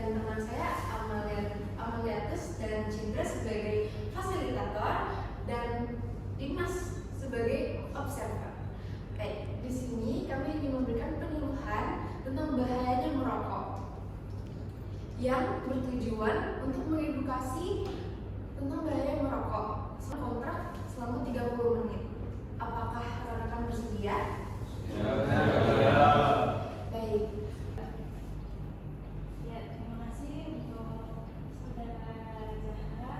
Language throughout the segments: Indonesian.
dan teman saya Amaliatus dan Cindra sebagai fasilitator dan Dimas sebagai observer. Baik, di sini kami ingin memberikan penyuluhan tentang bahayanya merokok yang bertujuan untuk mengedukasi tentang bahaya merokok kontrak selama 30 menit. Apakah rekan-rekan bersedia? Ya. Baik. Ya, terima kasih untuk Saudara Zahra.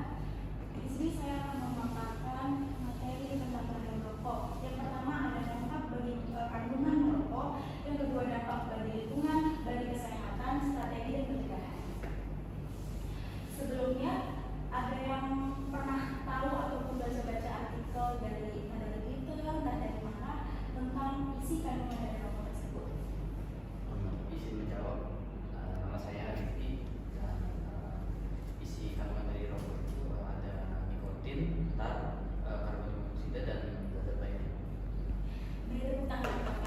Di sini saya akan memaparkan materi tentang bahaya merokok. Yang pertama ada dampak bagi kandungan merokok, yang kedua dampak bagi lingkungan, bagi kesehatan, strategi dan pencegahan. Sebelumnya, ada yang pernah tahu ataupun baca-baca artikel dari Twitter, entah dari mana, tentang isi kandungan dari rokok tersebut? Izin menjawab, nama saya Arifki dan isi kandungan dari rokok itu ada nikotin, tar, karbon monoksida dan zat lainnya. Beri tepuk tangan kepada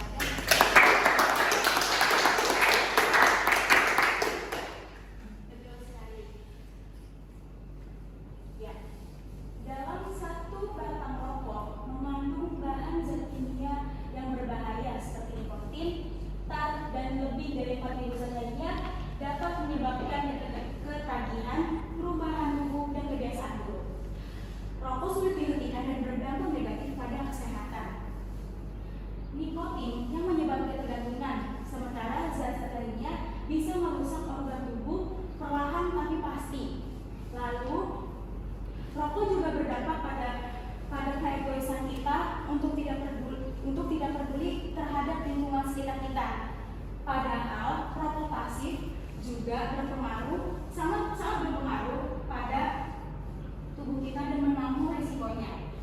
betul sekali. Ya, dalam satu batang rokok mengandung bahan zat kimia yang berbahaya seperti nikotin, tar, dan lebih dari 40 zat lainnya dapat menyebabkan ketagihan, perubahan tubuh, dan kebiasaan buruk. Rokok sulit dihentikan dan berdampak negatif pada kesehatan. Nikotin yang menyebabkan ketergantungan, sementara zat-zat lainnya bisa merusak organ tubuh perlahan tapi pasti. Lalu, rokok juga berdampak pada keegoisan kita untuk tidak peduli terhadap lingkungan sekitar kita. Padahal rokok pasif juga sangat berpengaruh pada tubuh kita dan menanggung risikonya.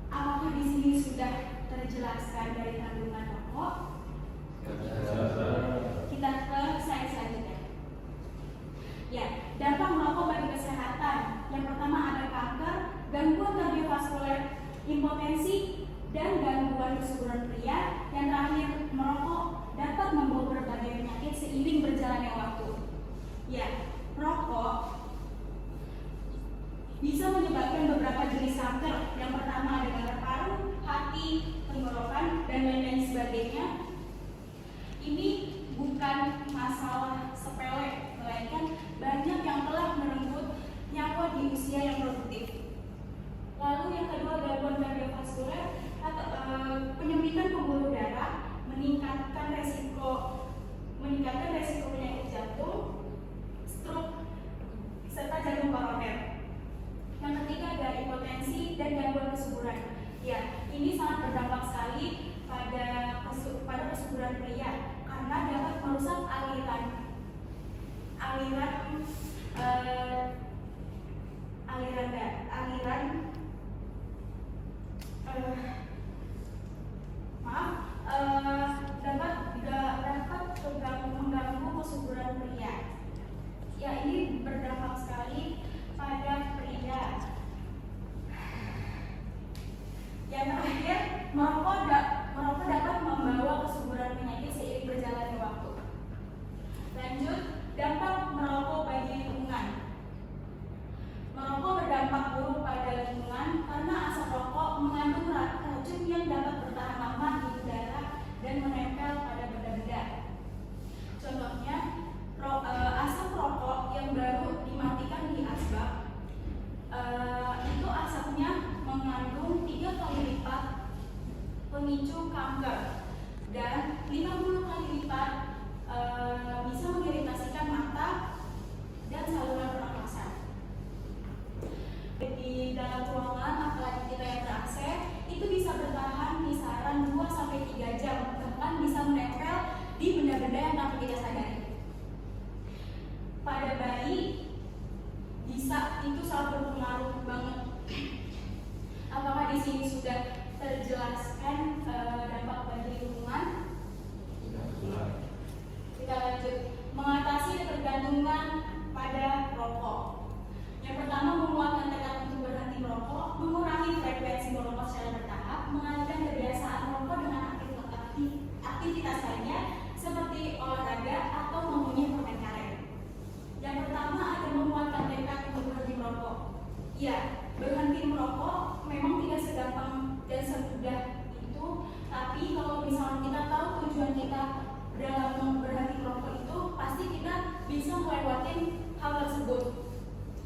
Apakah di sini sudah terjelaskan dari kandungan rokok? Kita ke slide selanjutnya. Ya, dampak merokok bagi kesehatan. Yang pertama ada kanker, gangguan kardiovaskuler, impotensi, dan gangguan kesuburan pria. Yang terakhir, merokok dapat membawa berbagai penyakit seiring berjalannya waktu. Ya, rokok bisa menyebabkan beberapa jenis kanker. Yang pertama ada kanker paru, hati, tenggorokan, dan lain-lain sebagainya. Ini bukan masalah sepele, melainkan banyak yang telah merenggut nyawa di usia yang produktif. Lalu yang kedua gangguan kardiovaskuler atau penyempitan pembuluh darah, meningkatkan resiko penyakit jantung, stroke, serta jantung koroner. Yang ketiga ada impotensi dan gangguan kesuburan. Ya, ini sangat berdampak sekali pada kesuburan pria karena dapat merusak aliran dapat mengganggu kesuburan pria. Ya, ini berdampak sekali pada pria. Yang terakhir, merokok dapat membawa kesuburan penyakit seiring berjalannya waktu. Lanjut, dampak merokok bagi lingkungan. Merokok berdampak buruk pada lingkungan karena asap rokok mengandung racun yang dapat bertahan lama di udara dan menempel pada benda-benda. Contohnya, asap rokok yang baru dimatikan di asbak, itu asapnya mengandung 3 kali lipat pemicu kanker dan 50 kali lipat bisa mengiritasikan mata dan saluran pernapasan. Di dalam ruangan, apalagi kita yang ber-AC, itu bisa bertahan kisaran 2-3 jam, bahkan bisa menempel di benda-benda yang tanpa kita sadari. Pada bayi, itu sangat berpengaruh banget. Apakah di sini sudah terjelaskan dampak bagi lingkungan? Kita lanjut. Mengatasi ketergantungan pada rokok. Yang pertama, menguatkan tekad untuk berhenti merokok, mengurangi frekuensi merokok secara bertahap, mengalihkan kebiasaan merokok dengan aktivitas lainnya seperti olahraga atau mempunyai permen karet. bisa melewati hal tersebut.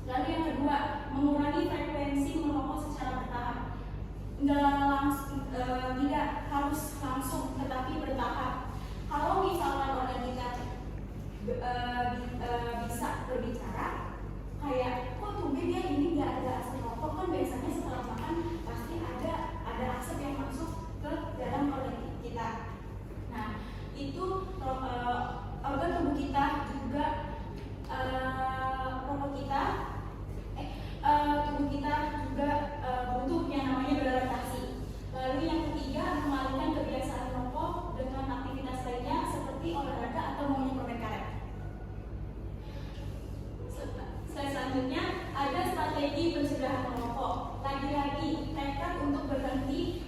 Lalu yang kedua, mengurangi frekuensi merokok secara bertahap. Tidak harus langsung, tetapi bertahap. Kalau misalkan orang kita bisa berbicara, kayak kok tumben ya ini nggak ada asap rokok, kan biasanya setelah makan pasti ada asap yang masuk ke dalam organ kita. Nah, itu organ tubuh kita juga tubuh kita juga butuh yang namanya beradaptasi. Lalu yang ketiga, mengalihkan kebiasaan merokok dengan aktivitas lainnya seperti olahraga atau menggunakan permen karet. Selanjutnya ada strategi pencegahan merokok. Lagi-lagi tekad untuk berhenti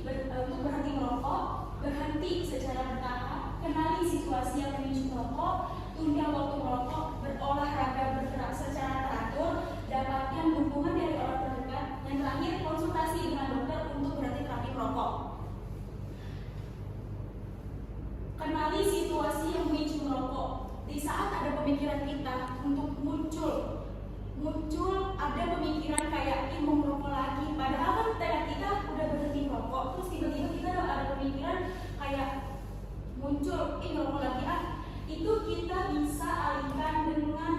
merokok, berhenti secara bertahap, kenali situasi yang memicu merokok, tunda waktu merokok, berolahraga, bergerak secara teratur, dapatkan dukungan dari orang terdekat, yang terakhir konsultasi dengan dokter untuk berhenti terapi merokok. Kenali situasi yang memicu merokok. Di saat ada pemikiran kita untuk muncul ada pemikiran kayak ini mau merokok lagi, padahal kan tekad kita udah berhenti merokok, terus tiba-tiba kita ada pemikiran kayak muncul ini merokok lagi, itu kita bisa alihkan dengan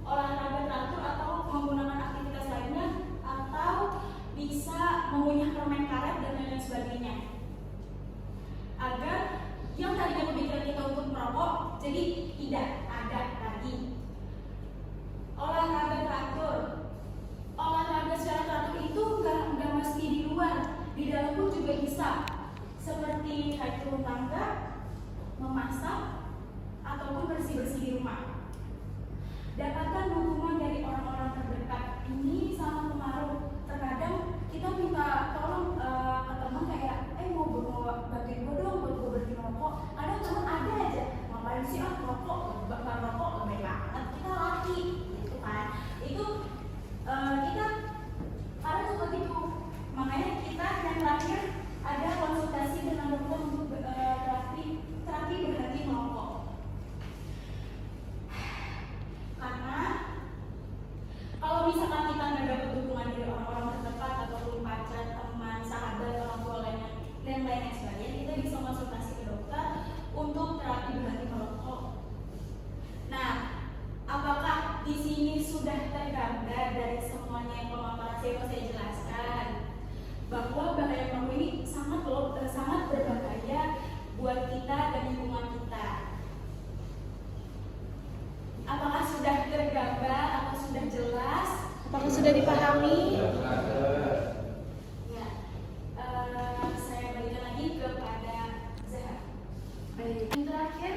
olahraga teratur atau menggunakan aktivitas lainnya, atau bisa mengunyah permen karet dan lain sebagainya, agar yang tadinya pemikiran kita untuk merokok jadi tidak ada lagi. Olahraga teratur. Olahraga secara teratur itu nggak mesti di luar, di dalam pun juga bisa. Seperti naik turun tangga, memasak, ataupun bersih-bersih di rumah. Dapatkan dukungan dari orang-orang terdekat. Ini sangat pengaruh. Terkadang kita minta tolong ke teman kayak, mau bantuin gue dong buat gue berhenti merokok. Ada teman ada aja, ngapain sih merokok, bakal rokok lebih banget. Kita laki. Itu kita harus seperti itu. Makanya kita yang terakhir ada konsultasi dengan dokter untuk terapi berhenti merokok. Karena kalau misalkan kita nggak dapat dukungan dari orang-orang terdekat ataupun pacar, teman, sahabat, orang tua dan lain sebagainya, kita bisa konsultasi ke dokter untuk terapi berhenti merokok. Nah, apakah di sini sudah tergambar dari semuanya yang pemaparan saya jelaskan bahwa bahaya merokok ini sangat berbahaya buat kita dan lingkungan kita? Apakah sudah tergambar? Apakah sudah jelas? Apakah sudah dipahami? Ya, saya berikan lagi kepada Zahra. Baik, yang terakhir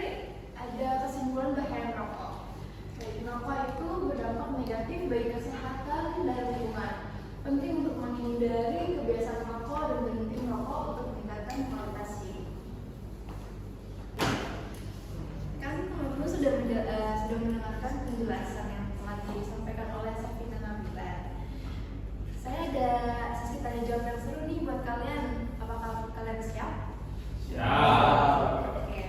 ada kesimpulan bahaya merokok. Merokok itu berdampak negatif bagi kesehatan dan lingkungan. Penting untuk menghindari kebiasaan merokok dan berhenti merokok untuk meningkatkan kualitas hidup. Kan teman-teman sudah mendengarkan penjelasan yang telah disampaikan oleh Safina Nabila. Saya ada sesi tanya jawab yang seru nih buat kalian. Apakah kalian siap? Siap. Oke.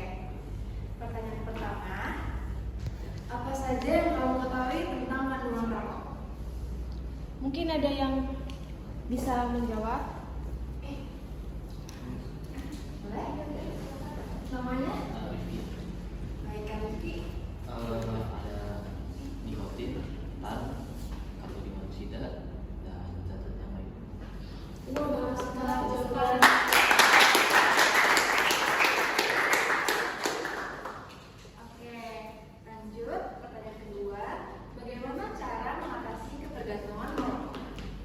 Pertanyaan pertama. Apa saja yang kamu ketahui tentang kandungan rokok? Mungkin ada yang bisa menjawab. Boleh? Namanya? Review. Baik, Kak Rifki. Ada nikotin, tar, karbon monoksida, dan zat-zat yang lain. Wah, bagus sekali jawaban. Oke, lanjut. Pertanyaan kedua. Bagaimana cara mengatasi ketergantungan merokok?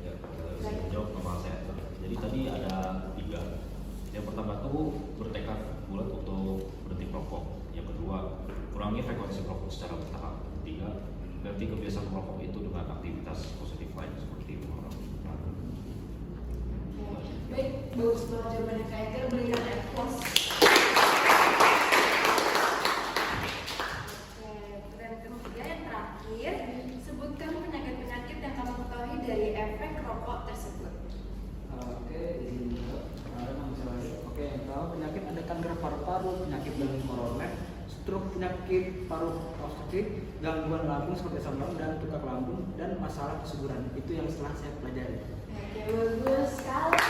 Ya, saya jawab nama saya. Jadi tadi ada 3. Yang pertama tuh bertekad bulat untuk berhenti merokok. Yang kedua, kurangi frekuensi merokok secara bertahap. Ketiga, ganti kebiasaan merokok itu dengan aktivitas positif lain seperti olahraga. Baik, bagus banget jawabannya Kak Ekel. Berikan applause. Oke, dan ketiga yang terakhir, sebutkan penyakit-penyakit yang kamu ketahui dari efek rokok tersebut. Oke, izin juga. Oke, kalau penyakit ada kanker paru-paru, penyakit belum koroner, stroke, penyakit paru obstruktif, gangguan lambung seperti asam lambung dan tukak lambung, dan masalah kesuburan. Itu yang setelah saya pelajari. Oke, bagus sekali.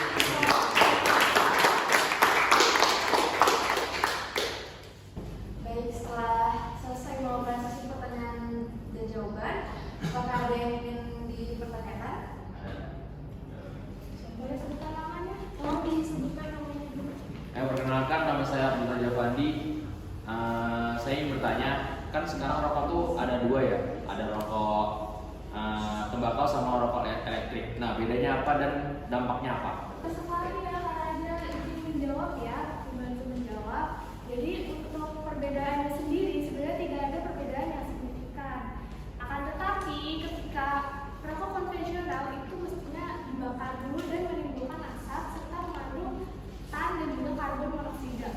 Baik, setelah selesai melakukan sesi pertanyaan dan jawaban, apakah ada yang ingin dipertanyakan? Boleh sebutkan namanya? Tolong disebutkan namanya dulu. Perkenalkan, nama saya Abdullah Javandi. Saya ingin bertanya, kan sekarang rokok tuh ada dua ya, ada rokok tembakau sama rokok elektrik. Nah, bedanya apa dan dampaknya apa? Sekali ya, karena ada izin menjawab ya, membantu menjawab. Jadi untuk perbedaannya sendiri sebenarnya tidak ada perbedaan yang signifikan. Akan tetapi ketika rokok konvensional itu mestinya dibakar dulu dan menimbulkan asap serta mengandung tan dan juga karbon monoksida.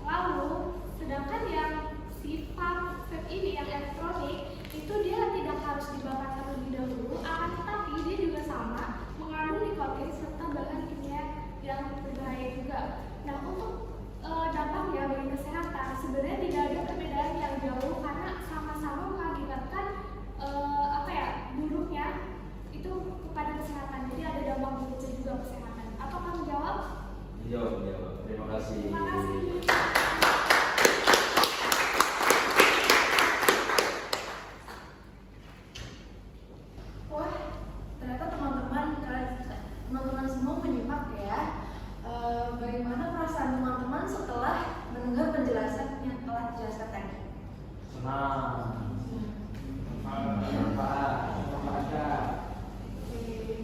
Lalu sedangkan yang si vape ini yang elektronik itu dia tidak harus dibakar terlebih dahulu, akan tetapi dia juga sama mengandung nikotin serta bahan kimia yang berbahaya juga. Nah, untuk dampaknya bagi kesehatan sebenarnya tidak ada perbedaan yang jauh karena sama-sama mengakibatkan buruknya itu kepada kesehatan. Jadi ada dampak buruknya juga kesehatan. Apa kamu jawab? Jawab. Terima kasih. Terima kasih. Wah, ternyata teman-teman semua menyimak ya. Bagaimana perasaan teman-teman setelah mendengar penjelasan yang telah dijelaskan tadi? Senang.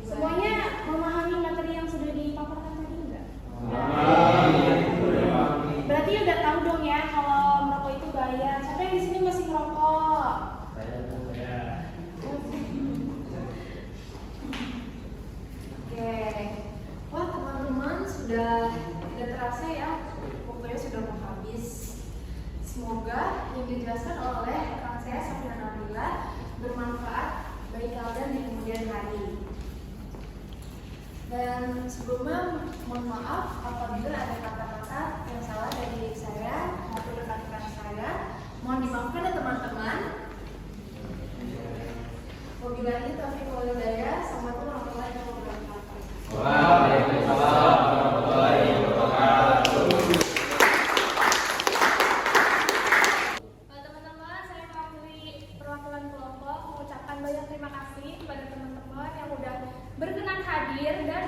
Semuanya memahami materi yang sudah dipaparkan tadi enggak? Berarti udah tahu dong ya kalau merokok itu bahaya. Siapa yang di sini masih merokok? Oke, wah teman-teman sudah tidak terasa ya, waktunya sudah mau habis. Semoga yang dijelaskan oleh rekan saya Safina Nabila bermanfaat bagi kalian di kemudian hari. Dan sebelumnya mohon maaf apabila ada kata-kata yang salah dari saya maupun rekan-rekan saya. Mohon dimaafkan ya teman-teman. Wabillahi taufiq wal hidayah. Assalamualaikum warahmatullahi wabarakatuh. Waalaikumsalam warahmatullahi wabarakatuh. Teman-teman, saya mewakili perwakilan kelompok mengucapkan banyak terima kasih kepada teman-teman yang sudah berkenan hadir dan